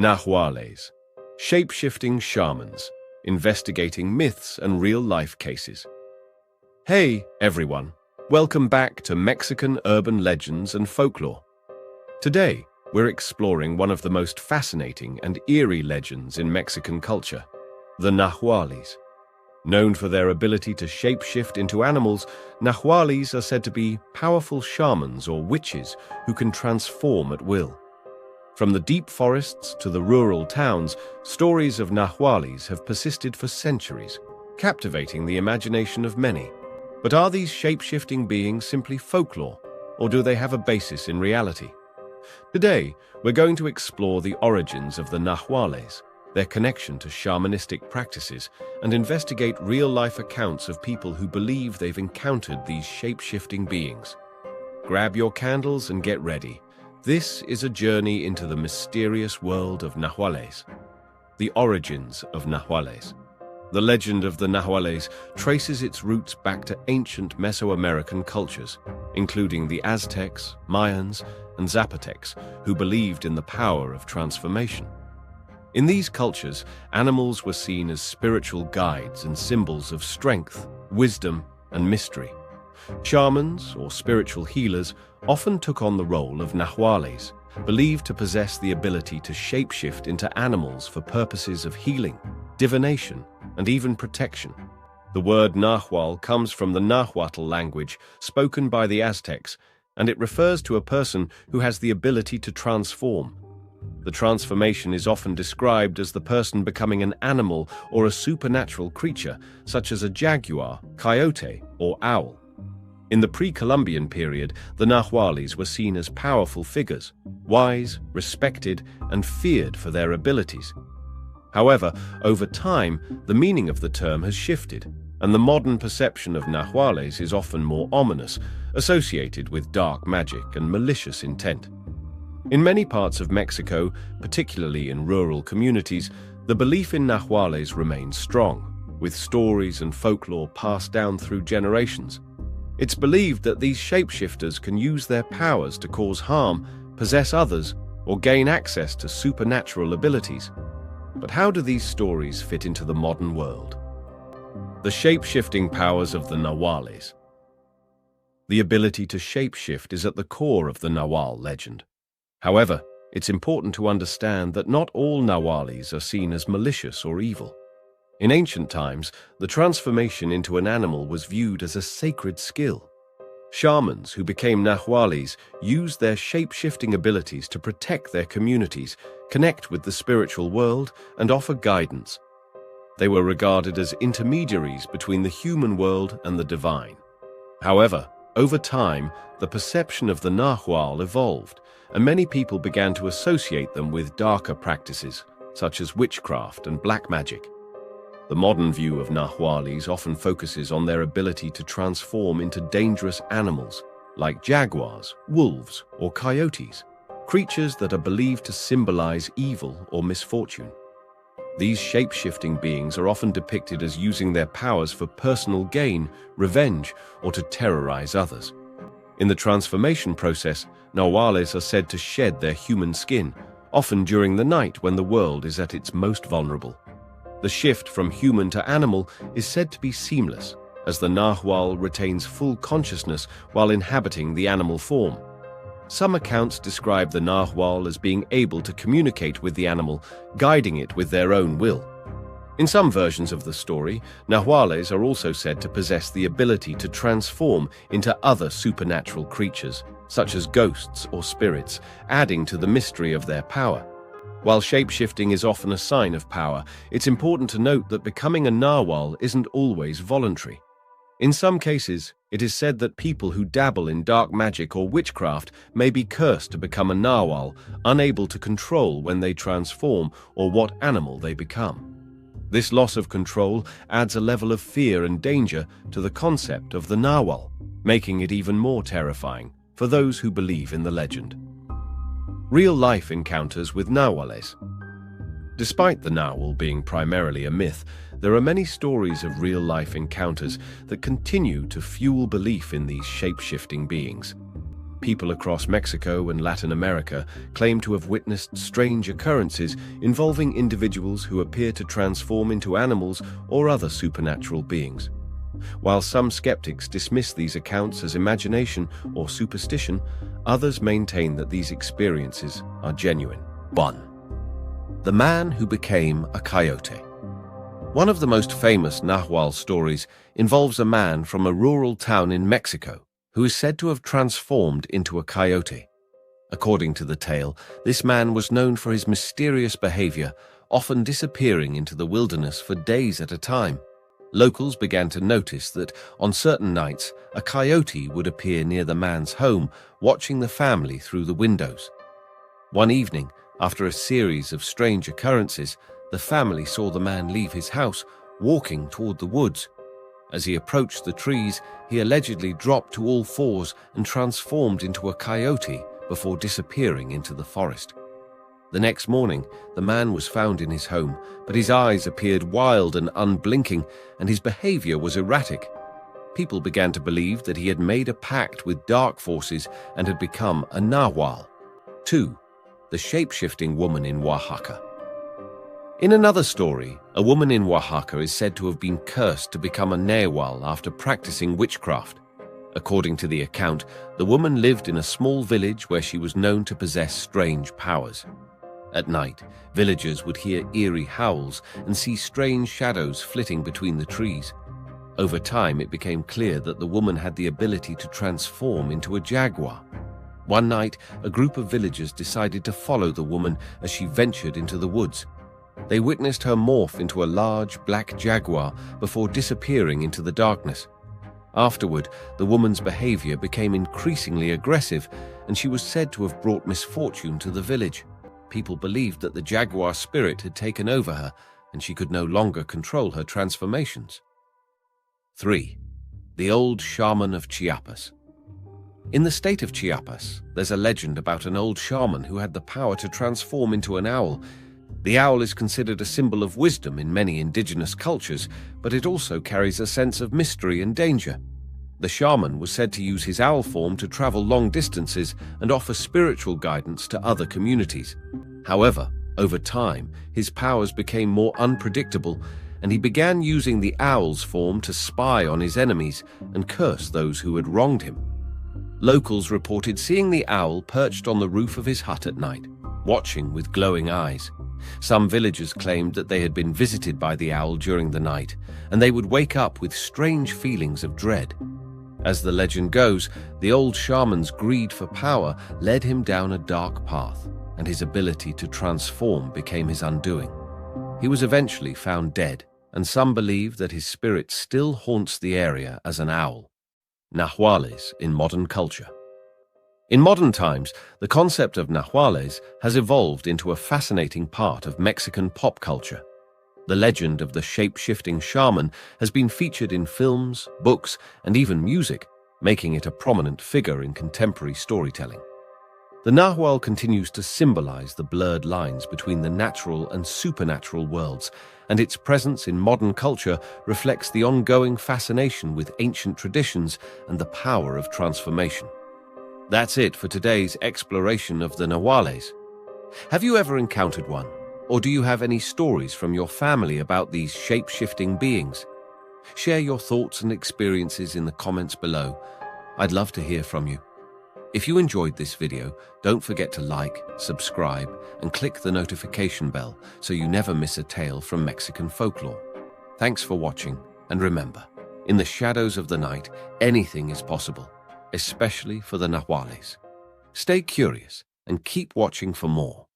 Nahuales, shape-shifting shamans, investigating myths and real-life cases. Hey, everyone. Welcome back to Mexican urban legends and folklore. Today, we're exploring one of the most fascinating and eerie legends in Mexican culture, the Nahuales. Known for their ability to shape-shift into animals, Nahuales are said to be powerful shamans or witches who can transform at will. From the deep forests to the rural towns, stories of Nahuales have persisted for centuries, captivating the imagination of many. But are these shape-shifting beings simply folklore, or do they have a basis in reality? Today, we're going to explore the origins of the Nahuales, their connection to shamanistic practices, and investigate real-life accounts of people who believe they've encountered these shape-shifting beings. Grab your candles and get ready. This is a journey into the mysterious world of Nahuales. The origins of Nahuales. The legend of the Nahuales traces its roots back to ancient Mesoamerican cultures, including the Aztecs, Mayans, and Zapotecs, who believed in the power of transformation. In these cultures, animals were seen as spiritual guides and symbols of strength, wisdom, and mystery. Shamans, or spiritual healers, often took on the role of Nahuales, believed to possess the ability to shapeshift into animals for purposes of healing, divination, and even protection. The word Nahual comes from the Nahuatl language spoken by the Aztecs, and it refers to a person who has the ability to transform. The transformation is often described as the person becoming an animal or a supernatural creature, such as a jaguar, coyote, or owl. In the pre-Columbian period, the Nahuales were seen as powerful figures, wise, respected, and feared for their abilities. However, over time, the meaning of the term has shifted, and the modern perception of Nahuales is often more ominous, associated with dark magic and malicious intent. In many parts of Mexico, particularly in rural communities, the belief in Nahuales remains strong, with stories and folklore passed down through generations. It's believed that these shapeshifters can use their powers to cause harm, possess others, or gain access to supernatural abilities. But how do these stories fit into the modern world? The shape-shifting powers of the Nahuales. The ability to shapeshift is at the core of the Nahual legend. However, it's important to understand that not all Nahuales are seen as malicious or evil. In ancient times, the transformation into an animal was viewed as a sacred skill. Shamans who became Nahuales used their shape-shifting abilities to protect their communities, connect with the spiritual world, and offer guidance. They were regarded as intermediaries between the human world and the divine. However, over time, the perception of the Nahual evolved, and many people began to associate them with darker practices, such as witchcraft and black magic. The modern view of Nahuales often focuses on their ability to transform into dangerous animals, like jaguars, wolves, or coyotes, creatures that are believed to symbolize evil or misfortune. These shape-shifting beings are often depicted as using their powers for personal gain, revenge, or to terrorize others. In the transformation process, Nahuales are said to shed their human skin, often during the night when the world is at its most vulnerable. The shift from human to animal is said to be seamless, as the Nahual retains full consciousness while inhabiting the animal form. Some accounts describe the Nahual as being able to communicate with the animal, guiding it with their own will. In some versions of the story, Nahuales are also said to possess the ability to transform into other supernatural creatures, such as ghosts or spirits, adding to the mystery of their power. While shape-shifting is often a sign of power, it's important to note that becoming a Nahual isn't always voluntary. In some cases, it is said that people who dabble in dark magic or witchcraft may be cursed to become a Nahual, unable to control when they transform or what animal they become. This loss of control adds a level of fear and danger to the concept of the Nahual, making it even more terrifying for those who believe in the legend. Real-life encounters with Nahuales. Despite the Nahual being primarily a myth, there are many stories of real-life encounters that continue to fuel belief in these shape-shifting beings. People across Mexico and Latin America claim to have witnessed strange occurrences involving individuals who appear to transform into animals or other supernatural beings. While some skeptics dismiss these accounts as imagination or superstition, others maintain that these experiences are genuine. 1. The man who became a coyote. One of the most famous Nahual stories involves a man from a rural town in Mexico who is said to have transformed into a coyote. According to the tale, this man was known for his mysterious behavior, often disappearing into the wilderness for days at a time. Locals began to notice that on certain nights, a coyote would appear near the man's home, watching the family through the windows. One evening, after a series of strange occurrences, the family saw the man leave his house, walking toward the woods. As he approached the trees, he allegedly dropped to all fours and transformed into a coyote before disappearing into the forest. The next morning, the man was found in his home, but his eyes appeared wild and unblinking, and his behavior was erratic. People began to believe that he had made a pact with dark forces and had become a Nahual. 2. The shape-shifting woman in Oaxaca. In another story, a woman in Oaxaca is said to have been cursed to become a Nahual after practicing witchcraft. According to the account, the woman lived in a small village where she was known to possess strange powers. At night, villagers would hear eerie howls and see strange shadows flitting between the trees. Over time, it became clear that the woman had the ability to transform into a jaguar. One night, a group of villagers decided to follow the woman as she ventured into the woods. They witnessed her morph into a large black jaguar before disappearing into the darkness. Afterward, the woman's behavior became increasingly aggressive, and she was said to have brought misfortune to the village. People believed that the jaguar spirit had taken over her, and she could no longer control her transformations. 3. The old shaman of Chiapas. In the state of Chiapas, there's a legend about an old shaman who had the power to transform into an owl. The owl is considered a symbol of wisdom in many indigenous cultures, but it also carries a sense of mystery and danger. The shaman was said to use his owl form to travel long distances and offer spiritual guidance to other communities. However, over time, his powers became more unpredictable, and he began using the owl's form to spy on his enemies and curse those who had wronged him. Locals reported seeing the owl perched on the roof of his hut at night, watching with glowing eyes. Some villagers claimed that they had been visited by the owl during the night, and they would wake up with strange feelings of dread. As the legend goes, the old shaman's greed for power led him down a dark path, and his ability to transform became his undoing. He was eventually found dead, and some believe that his spirit still haunts the area as an owl. Nahuales in modern culture. In modern times, the concept of Nahuales has evolved into a fascinating part of Mexican pop culture. The legend of the shape-shifting shaman has been featured in films, books, and even music, making it a prominent figure in contemporary storytelling. The Nahual continues to symbolize the blurred lines between the natural and supernatural worlds, and its presence in modern culture reflects the ongoing fascination with ancient traditions and the power of transformation. That's it for today's exploration of the Nahuales. Have you ever encountered one? Or do you have any stories from your family about these shape-shifting beings? Share your thoughts and experiences in the comments below. I'd love to hear from you. If you enjoyed this video, don't forget to like, subscribe, and click the notification bell so you never miss a tale from Mexican folklore. Thanks for watching, and remember, in the shadows of the night, anything is possible, especially for the Nahuales. Stay curious and keep watching for more.